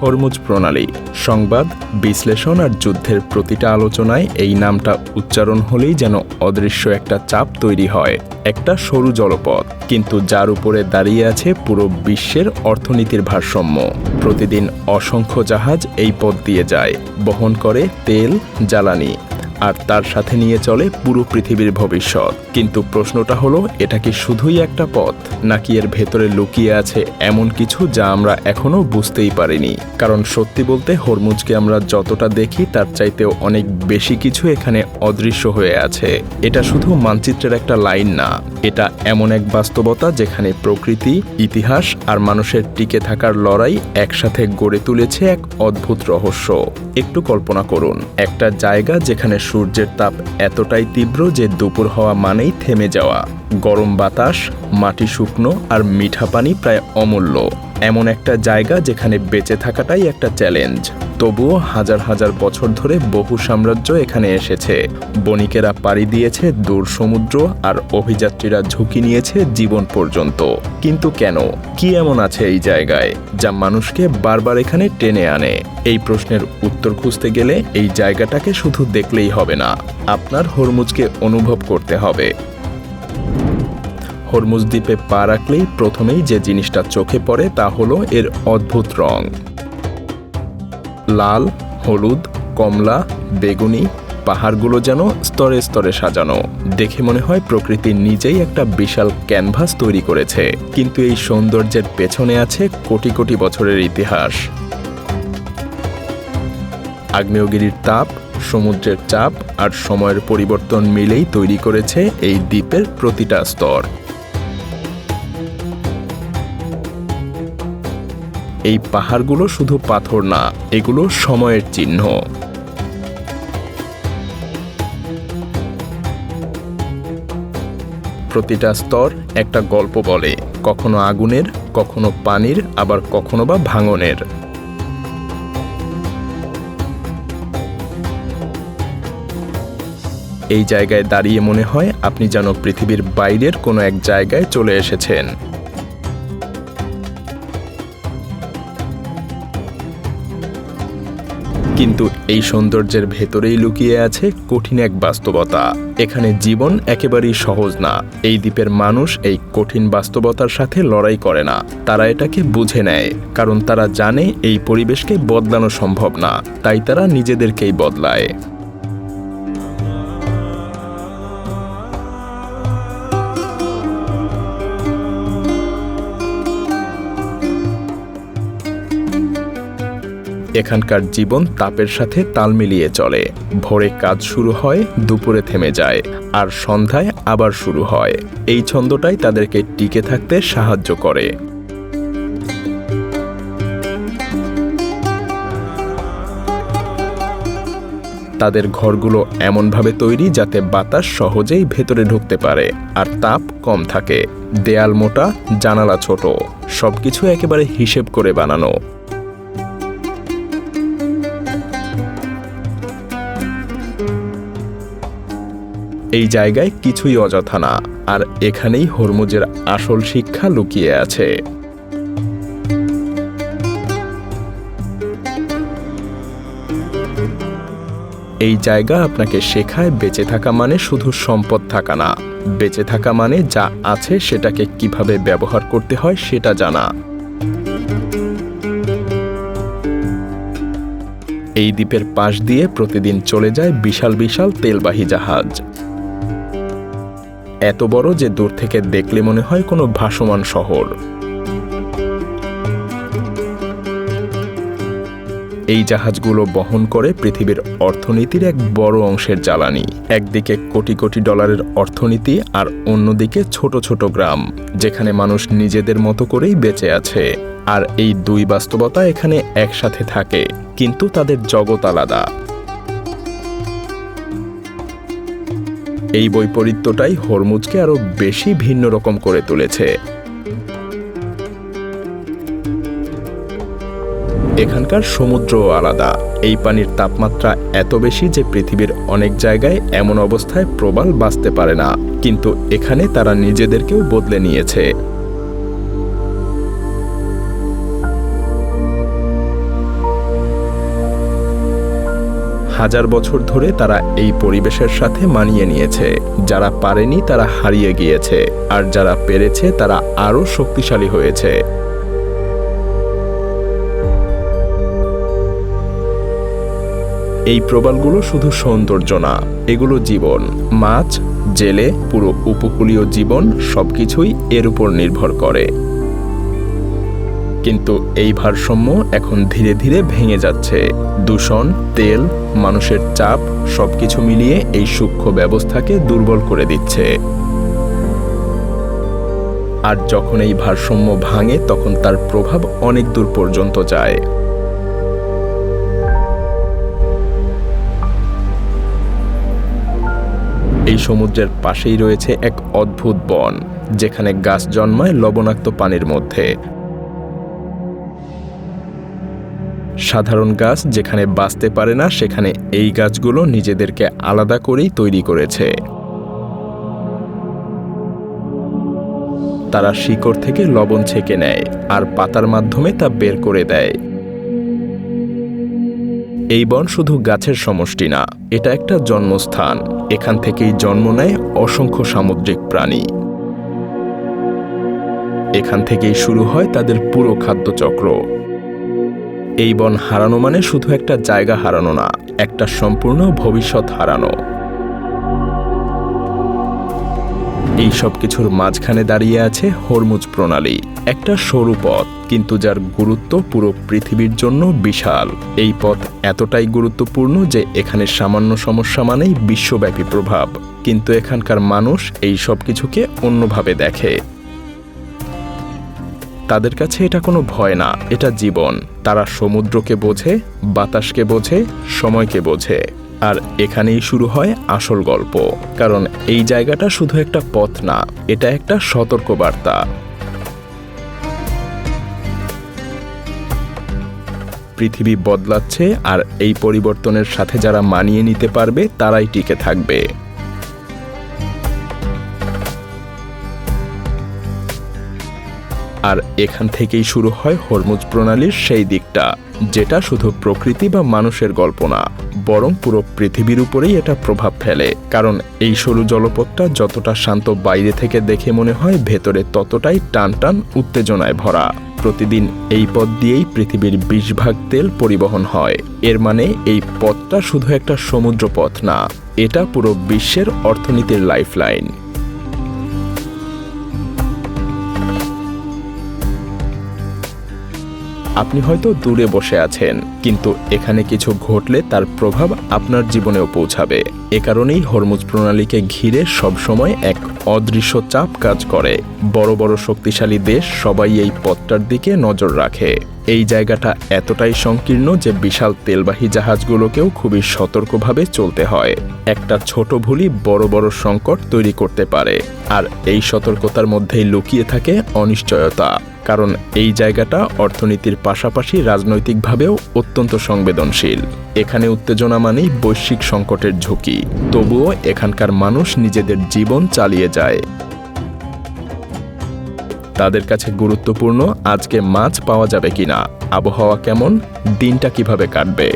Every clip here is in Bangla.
হরমুজ প্রণালী, সংবাদ, বিশ্লেষণ আর যুদ্ধের প্রতিটা আলোচনায় এই নামটা উচ্চারণ হলেই যেন অদৃশ্য একটা চাপ তৈরি হয়। একটা সরু জলপথ, কিন্তু যার উপরে দাঁড়িয়ে আছে পুরো বিশ্বের অর্থনীতির ভারসাম্য। প্রতিদিন অসংখ্য জাহাজ এই পথ দিয়ে যায়, বহন করে তেল, জ্বালানি, আর তার সাথে নিয়ে চলে পুরো পৃথিবীর ভবিষ্যৎ। কিন্তু প্রশ্নটা হলো, এটা কি শুধুই একটা পথ, নাকি এর ভেতরে লুকিয়ে আছে এমন কিছু যা আমরা এখনো বুঝতেই পারিনি? কারণ সত্যি বলতে হরমুজকে আমরা যতটা দেখি তার চাইতেও অনেক বেশি কিছু এখানে অদৃশ্য হয়ে আছে। এটা শুধু মানচিত্রের একটা লাইন না, এটা এমন এক বাস্তবতা যেখানে প্রকৃতি, ইতিহাস আর মানুষের টিকে থাকার লড়াই একসাথে গড়ে তুলেছে এক অদ্ভুত রহস্য। একটু কল্পনা করুন, একটা জায়গা যেখানে সূর্যের তাপ এতটাই তীব্র যে দুপুর হওয়া মানেই থেমে যাওয়া, গরম বাতাস, মাটি শুকনো আর মিঠা পানি প্রায় অমূল্য। এমন একটা জায়গা যেখানে বেঁচে থাকাটাই একটা চ্যালেঞ্জ। তবুও হাজার হাজার বছর ধরে বহু সাম্রাজ্য এখানে এসেছে। বণিকেরা পাড়ি দিয়েছে দূর সমুদ্র, আর অভিযাত্রীরা ঝুঁকি নিয়েছে জীবন পর্যন্ত। কিন্তু কেন? কি এমন আছে এই জায়গায় যা মানুষকে বারবার এখানে টেনে আনে? এই প্রশ্নের উত্তর খুঁজতে গেলে এই জায়গাটাকে শুধু দেখলেই হবে না, আপনার হরমুজকে অনুভব করতে হবে। হরমুজ দ্বীপে পা রাখলেই প্রথমেই যে জিনিসটা চোখে পড়ে তা হলো এর অদ্ভুত রং। লাল, হলুদ, কমলা, বেগুনি, পাহাড়গুলো যেন স্তরে স্তরে সাজানো। দেখে মনে হয় প্রকৃতি নিজেই একটা বিশাল ক্যানভাস তৈরি করেছে। কিন্তু এই সৌন্দর্যের পেছনে আছে কোটি কোটি বছরের ইতিহাস। আগ্নেয়গিরির তাপ, সমুদ্রের চাপ আর সময়ের পরিবর্তন মিলেই তৈরি করেছে এই দ্বীপের প্রতিটা স্তর। এই পাহাড়গুলো শুধু পাথর না, এগুলো সময়ের চিহ্ন। প্রতিটা স্তর একটা গল্প বলে, কখনো আগুনের, কখনো পানির, আবার কখনো বা ভাঙনের। এই জায়গায় দাঁড়িয়ে মনে হয় আপনি যেন পৃথিবীর বাইরের কোনো এক জায়গায় চলে এসেছেন। কিন্তু এই সৌন্দর্যের ভেতরেই লুকিয়ে আছে কঠিন এক বাস্তবতা। এখানে জীবন একেবারেই সহজ না। এই দ্বীপের মানুষ এই কঠিন বাস্তবতার সাথে লড়াই করে না, তারা এটাকে বুঝে নেয়। কারণ তারা জানে এই পরিবেশকে বদলানো সম্ভব না, তাই তারা নিজেদেরকেই বদলায়। এখানকার জীবন তাপের সাথে তাল মিলিয়ে চলে। ভোরে কাজ শুরু হয়, দুপুরে থেমে যায়, আর সন্ধ্যায় আবার শুরু হয়। এই ছন্দটাই তাদেরকে টিকে থাকতে সাহায্য করে। তাদের ঘরগুলো এমনভাবে তৈরি যাতে বাতাস সহজেই ভেতরে ঢুকতে পারে আর তাপ কম থাকে। দেয়াল মোটা, জানালা ছোট, সবকিছু একেবারে হিসেব করে বানানো। এই জায়গায় কিছুই অযথা না, আর এখানেই হরমুজের আসল শিক্ষা লুকিয়ে আছে। এই জায়গা আপনাকে শেখায় বেঁচে থাকা মানে শুধু সম্পদ থাকা না, বেঁচে থাকা মানে যা আছে সেটাকে কিভাবে ব্যবহার করতে হয় সেটা জানা। এই দ্বীপের পাশ দিয়ে প্রতিদিন চলে যায় বিশাল বিশাল তেলবাহী জাহাজ, এত বড় যে দূর থেকে দেখলে মনে হয় কোনো ভাসমান শহর। এই জাহাজগুলো বহন করে পৃথিবীর অর্থনীতির এক বড় অংশের জ্বালানি। একদিকে কোটি কোটি ডলারের অর্থনীতি, আর অন্যদিকে ছোট ছোট গ্রাম যেখানে মানুষ নিজেদের মতো করেই বেঁচে আছে। আর এই দুই বাস্তবতা এখানে একসাথে থাকে, কিন্তু তাদের জগৎ আলাদা। এই বৈপরীত্যটাই হরমুজকে আরো বেশি ভিন্ন রকম করে তুলেছে। এখানকার সমুদ্রও আলাদা। এই পানির তাপমাত্রা এত বেশি যে পৃথিবীর অনেক জায়গায় এমন অবস্থায় প্রবাল বাঁচতে পারে না, কিন্তু এখানে তারা নিজেদেরকেও বদলে নিয়েছে। হাজার বছর ধরে তারা এই পরিবেশের সাথে মানিয়ে নিয়েছে। যারা পারেনি তারা হারিয়ে গিয়েছে, আর যারা পেরেছে তারা আরও শক্তিশালী হয়েছে। এই প্রবালগুলো শুধু সৌন্দর্য না, এগুলো জীবন। মাছ, জেলে, পুরো উপকূলীয় জীবন সবকিছুই এর উপর নির্ভর করে। কিন্তু এই ভারসাম্য এখন ধীরে ধীরে ভেঙে যাচ্ছে। দূষণ, তেল, মানুষের চাপ সবকিছু মিলিয়ে এই সূক্ষ্ম ব্যবস্থাকে দুর্বল করে দিচ্ছে। আর যখন এই ভারসাম্য ভাঙে তখন তার প্রভাব অনেক দূর পর্যন্ত যায়। এই সমুদ্রের পাশেই রয়েছে এক অদ্ভুত বন, যেখানে গাছ জন্মায় লবণাক্ত পানির মধ্যে। সাধারণ গাছ যেখানে বাঁচতে পারে না, সেখানে এই গাছগুলো নিজেদেরকে আলাদা করেই তৈরি করেছে। তারা শিকড় থেকে লবণ ছেঁকে নেয় আর পাতার মাধ্যমে তা বের করে দেয়। এই বন শুধু গাছের সমষ্টি না, এটা একটা জন্মস্থান। এখান থেকেই জন্ম নেয় অসংখ্য সামুদ্রিক প্রাণী। এখান থেকেই শুরু হয় তাদের পুরো খাদ্যচক্র। এই বন হারানো মানে শুধু একটা জায়গা হারানো না, একটা সম্পূর্ণ ভবিষ্যৎ হারানো। এই সব কিছুর মাঝখানে দাঁড়িয়ে আছে হরমুজ প্রণালী, একটা সরু পথ, কিন্তু যার গুরুত্ব পুরো পৃথিবীর জন্য বিশাল। এই পথ এতটাই গুরুত্বপূর্ণ যে এখানে সামান্য সমস্যা মানেই বিশ্বব্যাপী প্রভাব। কিন্তু এখানকার মানুষ এই সব কিছুকে অন্যভাবে দেখে। তাদের কাছে এটা কোনো ভয় না, এটা জীবন। তারা সমুদ্রকে বোঝে, বাতাসকে বোঝে, সময়কে বোঝে। আর এখানেই শুরু হয় আসল গল্প। কারণ এই জায়গাটা শুধু একটা পথ না, এটা একটা সতর্কবার্তা। পৃথিবী বদলাচ্ছে, আর এই পরিবর্তনের সাথে যারা মানিয়ে নিতে পারবে তারাই টিকে থাকবে। আর এখান থেকেই শুরু হয় হরমুজ প্রণালীর সেই দিকটা, যেটা শুধু প্রকৃতি বা মানুষের গল্প না, বরং পুরো পৃথিবীর উপরেই এটা প্রভাব ফেলে। কারণ এই সরু জলপথটা যতটা শান্ত বাইরে থেকে দেখে মনে হয়, ভেতরে ততটাই টান টান উত্তেজনায় ভরা। প্রতিদিন এই পথ দিয়েই পৃথিবীর 20 ভাগ তেল পরিবহন হয়। এর মানে এই পথটা শুধু একটা সমুদ্র পথ না, এটা পুরো বিশ্বের অর্থনীতির লাইফলাইন। আপনি হয়তো দূরে বসে আছেন, কিন্তু এখানে কিছু ঘটলে তার প্রভাব আপনার জীবনেও পৌঁছাবে। এ কারণেই হরমুজ প্রণালীকে ঘিরে সবসময় এক অদৃশ্য চাপ কাজ করে। বড় বড় শক্তিশালী দেশ সবাই এই পথটার দিকে নজর রাখে। এই জায়গাটা এতটাই সংকীর্ণ যে বিশাল তেলবাহী জাহাজগুলোকেও খুবই সতর্কভাবে চলতে হয়। একটা ছোট ভুলই বড় বড় সংকট তৈরি করতে পারে। আর এই সতর্কতার মধ্যেই লুকিয়ে থাকে অনিশ্চয়তা। কারণ এই জায়গাটা অর্থনীতির পাশাপাশি রাজনৈতিকভাবেও অত্যন্ত সংবেদনশীল। এখানে উত্তেজনা মানেই বৈশ্বিক সংকটের ঝুঁকি। তবুও এখানকার মানুষ নিজেদের জীবন চালিয়ে যায়। তাদের কাছে গুরুত্বপূর্ণ আজকে মাছ পাওয়া যাবে কিনা, আবহাওয়া কেমন, দিনটা কিভাবে কাটবে।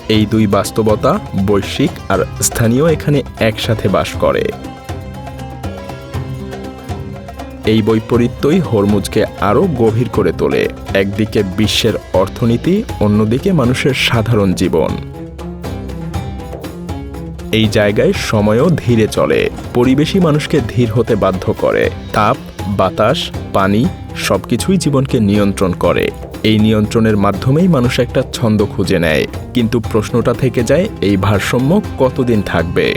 এই দুই বাস্তবতা, বৈশ্বিক আর স্থানীয়, এখানে একসাথে বাস করে। এই বৈপরীত্যই হরমুজকে আরও গভীর করে তোলে। একদিকে বিশ্বের অর্থনীতি, অন্যদিকে মানুষের সাধারণ জীবন। এই জায়গায় সময়ও ধীরে চলে। পরিবেশই মানুষকে ধীর হতে বাধ্য করে। তাপ, বাতাস, পানি সবকিছুই জীবনকে নিয়ন্ত্রণ করে। এই নিয়ন্ত্রণের মাধ্যমেই মানুষ একটা ছন্দ খুঁজে নেয়। কিন্তু প্রশ্নটা থেকে যায়, এই ভারসাম্য কতদিন থাকবে?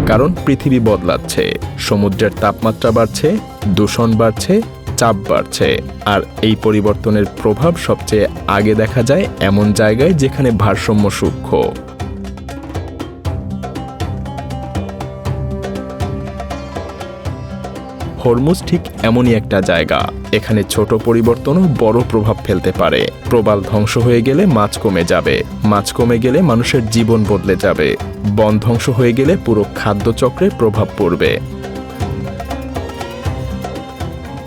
কারণ পৃথিবী বদলাচ্ছে, সমুদ্রের তাপমাত্রা বাড়ছে, দূষণ বাড়ছে, চাপ বাড়ছে। আর এই পরিবর্তনের প্রভাব সবচেয়ে আগে দেখা যায় এমন জায়গায় যেখানে ভারসাম্য সূক্ষ্ম। হরমুজ ঠিক এমনই একটা জায়গা। এখানে ছোট পরিবর্তনও বড় প্রভাব ফেলতে পারে। প্রবাল ধ্বংস হয়ে গেলে মাছ কমে যাবে, মাছ কমে গেলে মানুষের জীবন বদলে যাবে, বন ধ্বংস হয়ে গেলে পুরো খাদ্যচক্রে প্রভাব পড়বে।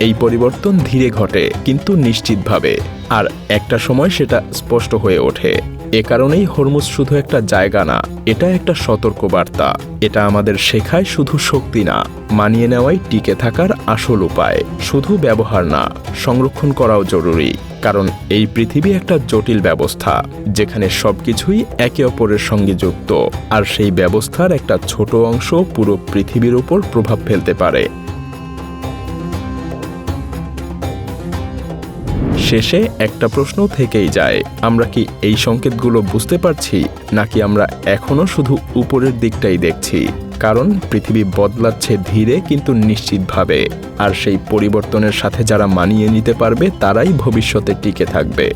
এই পরিবর্তন ধীরে ঘটে কিন্তু নিশ্চিতভাবে, আর একটা সময় সেটা স্পষ্ট হয়ে ওঠে। এ কারণেই হরমুজ শুধু একটা জায়গা না, এটা একটা সতর্কবার্তা। এটা আমাদের শেখায় শুধু শক্তি না, মানিয়ে নেওয়াই টিকে থাকার আসল উপায়। শুধু ব্যবহার না, সংরক্ষণ করাও জরুরি। কারণ এই পৃথিবী একটা জটিল ব্যবস্থা, যেখানে সবকিছুই একে অপরের সঙ্গে যুক্ত, আর সেই ব্যবস্থার একটা ছোট অংশ পুরো পৃথিবীর উপর প্রভাব ফেলতে পারে। শেষে একটা প্রশ্ন থেকেই যায়, আমরা কি এই সংকেতগুলো বুঝতে পারছি, নাকি আমরা এখনো শুধু উপরের দিকটাই দেখছি? কারণ পৃথিবী বদলাচ্ছে ধীরে কিন্তু নিশ্চিতভাবে, আর সেই পরিবর্তনের সাথে যারা মানিয়ে নিতে পারবে তারাই ভবিষ্যতে টিকে থাকবে।